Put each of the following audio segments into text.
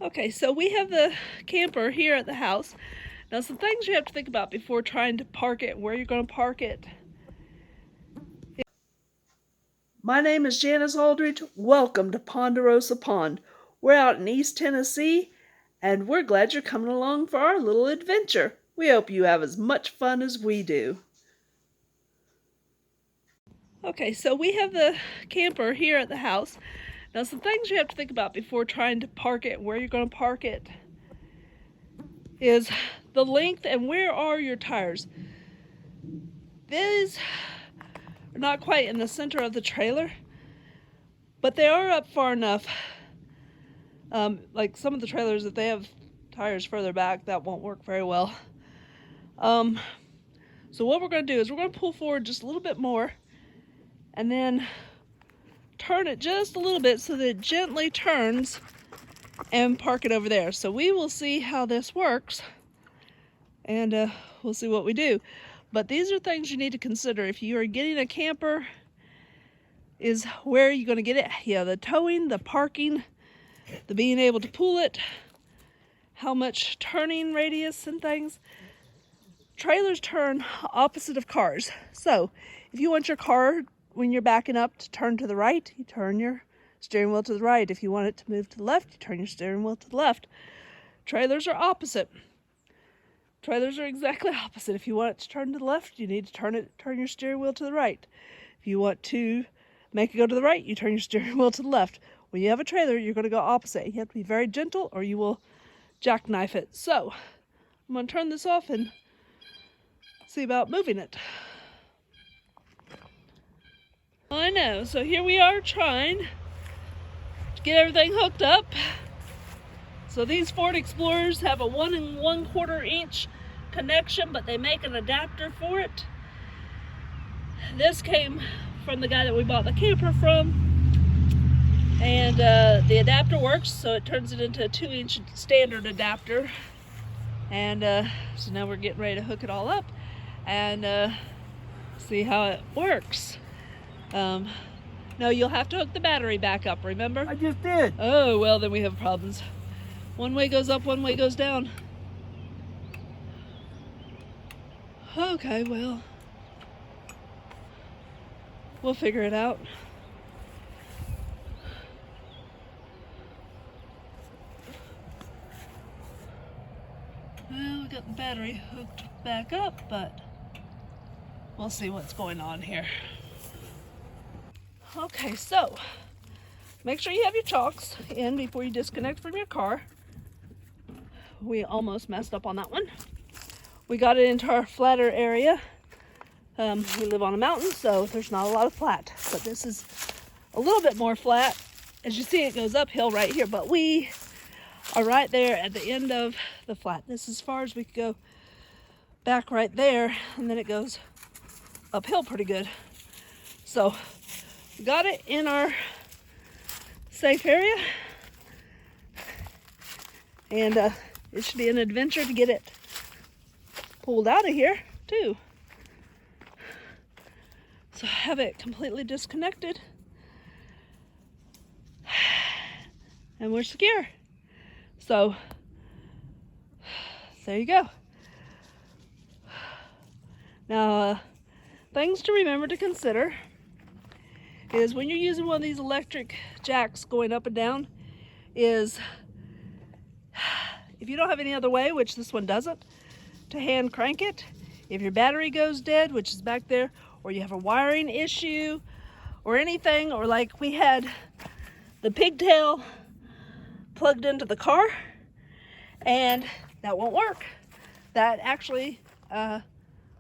Okay, so we have the camper here at the house. Now, some things you have to think about before trying to park it, where you're going to park it. My name is Janice Aldridge. Welcome to Ponderosa Pond. We're out in East Tennessee, and we're glad you're coming along for our little adventure. We hope you have as much fun as we do. Okay, so we have the camper here at the house. Now, some things you have to think about before trying to park it, where you're going to park it, is the length and where are your tires. These are not quite in the center of the trailer, but they are up far enough. Like some of the trailers, if they have tires further back, that won't work very well. So what we're going to do is we're going to pull forward just a little bit more and then turn it just a little bit so that it gently turns and park it over there. So we will see how this works, and we'll see what we do. But these are things you need to consider if you are getting a camper, is where are you going to get it? Yeah, the towing, the parking, the being able to pull it, how much turning radius and things. Trailers turn opposite of cars. So if you want your car, when you're backing up, to turn to the right, you turn your steering wheel to the right. If you want it to move to the left, you turn your steering wheel to the left. Trailers are opposite. Trailers are exactly opposite. If you want it to turn to the left, you need to turn your steering wheel to the right. If you want to make it go to the right, you turn your steering wheel to the left. When you have a trailer, you're going to go opposite. You have to be very gentle or you will jackknife it. So I'm going to turn this off and see about moving it. I know, so here we are trying to get everything hooked up. So these Ford Explorers have a 1 1/4 inch connection, but they make an adapter for it. This came from the guy that we bought the camper from. And the adapter works, so it turns it into a 2-inch standard adapter. And so now we're getting ready to hook it all up and see how it works. No, you'll have to hook the battery back up, remember? I just did. Oh, well, then we have problems. One way goes up, one way goes down. Okay, well, we'll figure it out. Well, we got the battery hooked back up, but we'll see what's going on here. Okay, so make sure you have your chocks in before you disconnect from your car. We almost messed up on that one. We got it into our flatter area. We live on a mountain, so there's not a lot of flat, but this is a little bit more flat. As you see, it goes uphill right here, but we are right there at the end of the flat. This is as far as we could go back right there, and then it goes uphill pretty good. So we got it in our safe area, and it should be an adventure to get it pulled out of here too. So I have it completely disconnected, and we're secure. So there you go. Now, things to remember to consider is when you're using one of these electric jacks going up and down, is if you don't have any other way, which this one doesn't, to hand crank it. If your battery goes dead, which is back there, or you have a wiring issue or anything, or like we had the pigtail plugged into the car and that won't work. That actually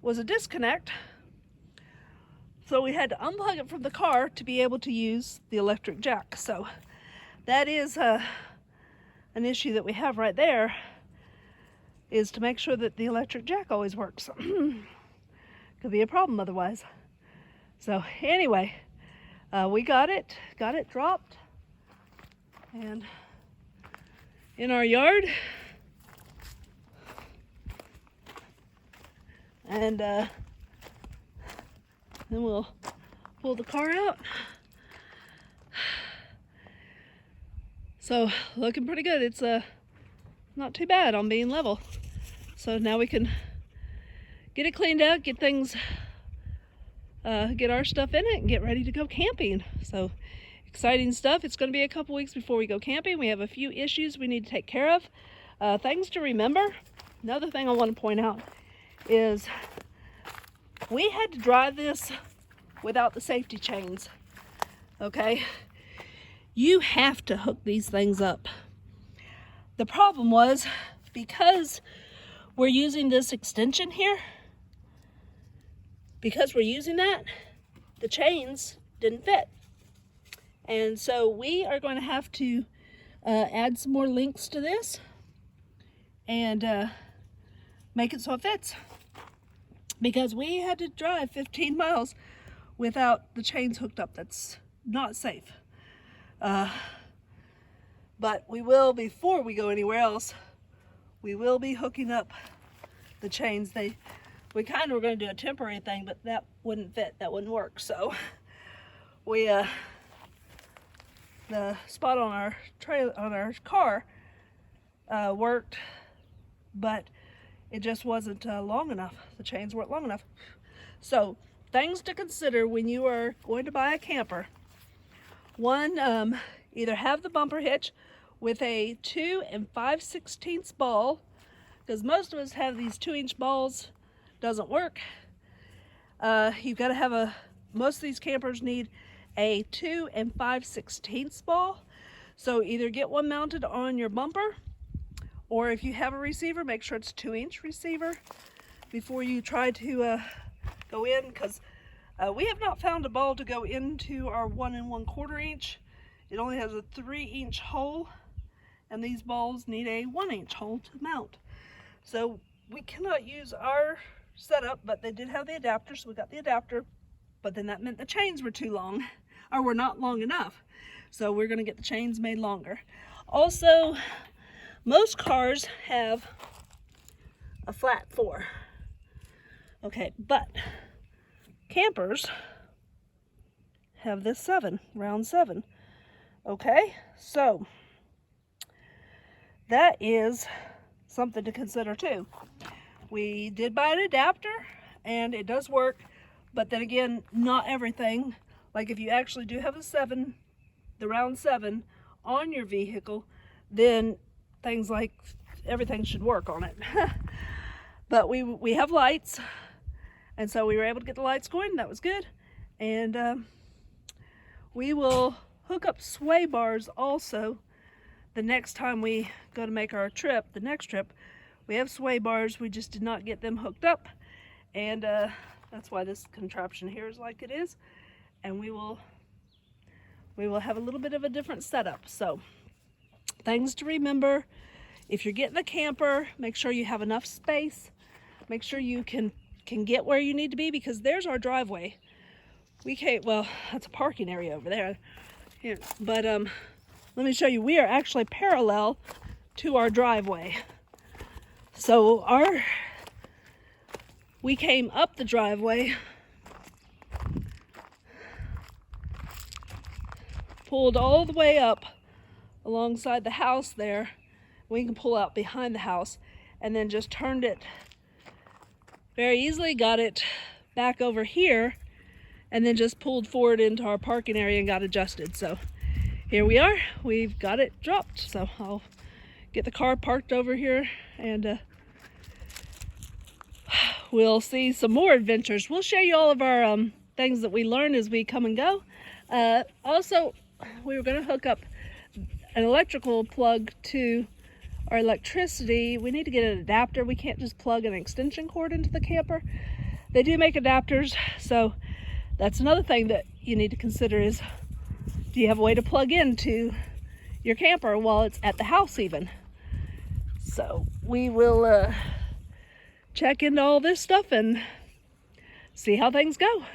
was a disconnect. So we had to unplug it from the car to be able to use the electric jack. So that is an issue that we have right there, is to make sure that the electric jack always works. Could be a problem otherwise. So anyway, we got it dropped and in our yard. And then we'll pull the car out. So looking pretty good. It's not too bad on being level. So now we can get it cleaned out, get things, get our stuff in it and get ready to go camping. So exciting stuff. It's going to be a couple weeks before we go camping. We have a few issues we need to take care of. Things to remember. Another thing I want to point out is we had to drive this without the safety chains. Okay? You have to hook these things up. The problem was, because we're using this extension here, because we're using that, the chains didn't fit. And so we are going to have to add some more links to this and make it so it fits. Because we had to drive 15 miles without the chains hooked up. That's not safe. But we will, before we go anywhere else, we will be hooking up the chains. We kind of were going to do a temporary thing, but that wouldn't fit. That wouldn't work. So we, the spot on our trailer, on our car, worked, but it just wasn't long enough. The chains weren't long enough. So things to consider when you are going to buy a camper. One, either have the bumper hitch with a 2 5/16 ball, because most of us have these 2-inch balls. Doesn't work. You've got to have most of these campers need a 2 5/16 ball. So either get one mounted on your bumper, or if you have a receiver, make sure it's a 2-inch receiver before you try to go in, because we have not found a ball to go into our 1 1/4 inch. It only has a 3-inch hole, and these balls need a 1-inch hole to mount. So we cannot use our setup, but they did have the adapter, so we got the adapter, but then that meant the chains were too long, or were not long enough. So we're going to get the chains made longer. Also, most cars have a flat 4. Okay, but campers have this 7, round 7. Okay, so that is something to consider too. We did buy an adapter and it does work, but then again, not everything. Like if you actually do have a 7, the round 7 on your vehicle, then things like everything should work on it. But we have lights, and so we were able to get the lights going. That was good. And we will hook up sway bars also the next time we go to make our trip, the next trip. We have sway bars, we just did not get them hooked up, and that's why this contraption here is like it is. And we will have a little bit of a different setup. So things to remember: if you're getting a camper, make sure you have enough space, make sure you can get where you need to be, because there's our driveway. We can't, well, that's a parking area over there. Here, but let me show you, we are actually parallel to our driveway. So we came up the driveway, pulled all the way up alongside the house there. We can pull out behind the house, and then just turned it very easily, got it back over here, and then just pulled forward into our parking area and got adjusted. So here we are, we've got it dropped. So I'll get the car parked over here, and we'll see some more adventures. We'll show you all of our things that we learn as we come and go. Also, we were going to hook up an electrical plug to our electricity. We need to get an adapter. We can't just plug an extension cord into the camper. They do make adapters, so that's another thing that you need to consider is, do you have a way to plug into your camper while it's at the house even? So we will check into all this stuff and see how things go.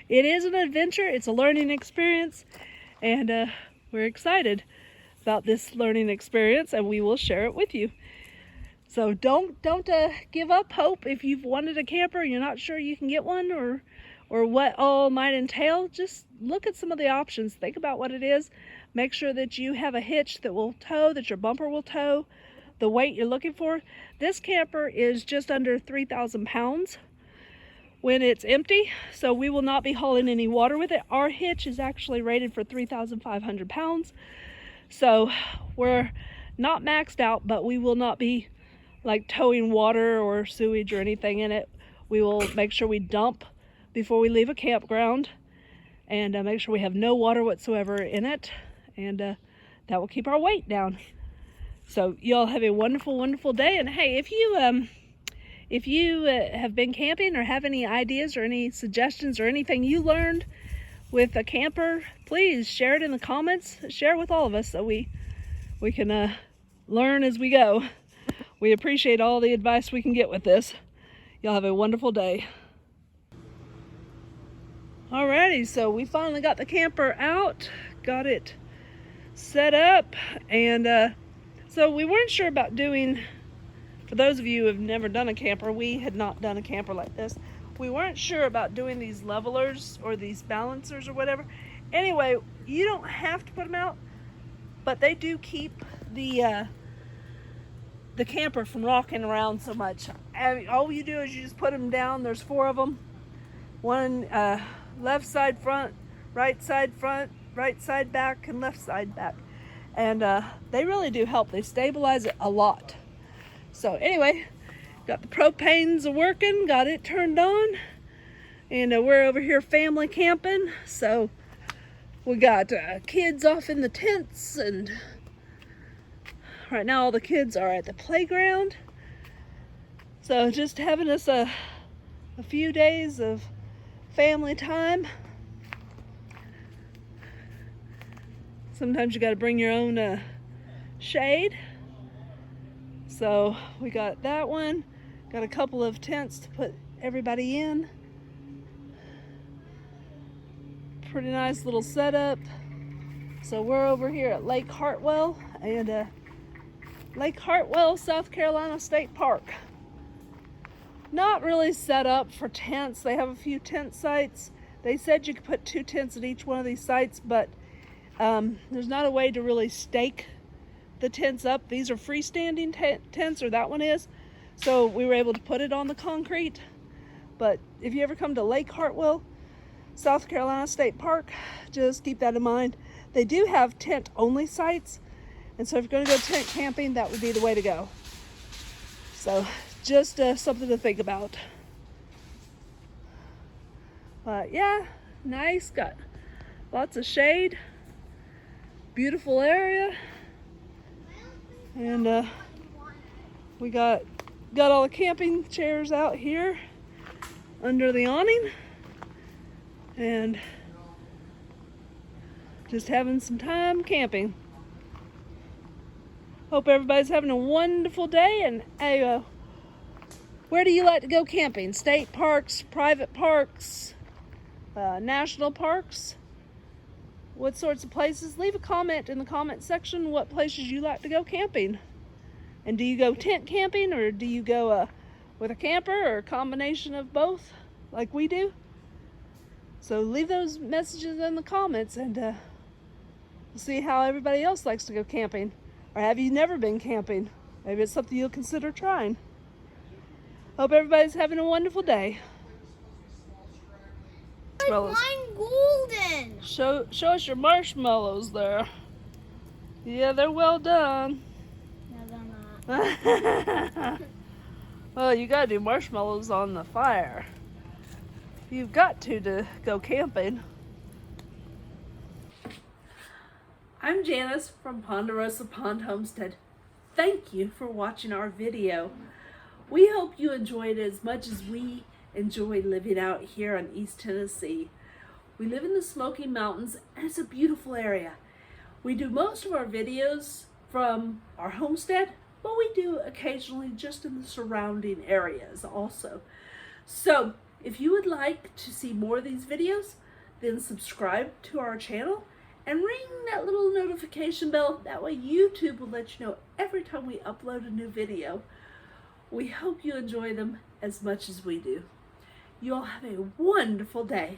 It is an adventure, it's a learning experience, and we're excited about this learning experience, and we will share it with you. So don't give up hope. If you've wanted a camper and you're not sure you can get one, or what all might entail, just look at some of the options, think about what it is. Make sure that you have a hitch that will tow, that your bumper will tow the weight you're looking for. This camper is just under 3,000 pounds when it's empty, so we will not be hauling any water with it. Our hitch is actually rated for 3,500 pounds. So we're not maxed out, but we will not be like towing water or sewage or anything in it. We will make sure we dump before we leave a campground, and make sure we have no water whatsoever in it, and that will keep our weight down. So y'all have a wonderful, wonderful day. And hey, if you have been camping or have any ideas or any suggestions or anything you learned with a camper, please share it in the comments. Share it with all of us so we can learn as we go. We appreciate all the advice we can get with this. Y'all have a wonderful day. Alrighty, so we finally got the camper out, got it set up, and so we weren't sure about doing, for those of you who have never done a camper, we had not done a camper like this. We weren't sure about doing these levelers or these balancers or whatever. Anyway, you don't have to put them out, but they do keep the camper from rocking around so much. And all you do is you just put them down. There's 4 of them. One left side front, right side back, and left side back. And they really do help. They stabilize it a lot. So anyway, got the propanes working, got it turned on, and we're over here family camping. So we got kids off in the tents, and right now all the kids are at the playground. So just having us a few days of family time. Sometimes you got to bring your own shade. So we got that one. Got a couple of tents to put everybody in. Pretty nice little setup. So we're over here at Lake Hartwell, and Lake Hartwell, South Carolina State Park. Not really set up for tents. They have a few tent sites. They said you could put 2 tents at each one of these sites, but there's not a way to really stake the tents up. These are freestanding tents, or that one is. So we were able to put it on the concrete. But if you ever come to Lake Hartwell, South Carolina State Park, just keep that in mind. They do have tent-only sites, and so if you're going to go tent camping, that would be the way to go. So just something to think about. But yeah, nice. Got lots of shade. Beautiful area. And we got all the camping chairs out here under the awning, and just having some time camping. Hope everybody's having a wonderful day. And hey, where do you like to go camping? State parks, private parks, national parks? What sorts of places? Leave a comment in the comment section what places you like to go camping. And do you go tent camping, or do you go with a camper, or a combination of both like we do? So leave those messages in the comments, and we'll see how everybody else likes to go camping. Or have you never been camping? Maybe it's something you'll consider trying. Hope everybody's having a wonderful day. Mine golden. Show us your marshmallows there. Yeah, they're well done. No, they're not. Well, you gotta do marshmallows on the fire. You've got to go camping. I'm Janice from Ponderosa Pond Homestead. Thank you for watching our video. We hope you enjoyed it as much as we enjoy living out here in East Tennessee. We live in the Smoky Mountains, and it's a beautiful area. We do most of our videos from our homestead, but we do occasionally just in the surrounding areas also. So if you would like to see more of these videos, then subscribe to our channel and ring that little notification bell. That way YouTube will let you know every time we upload a new video. We hope you enjoy them as much as we do. You all have a wonderful day.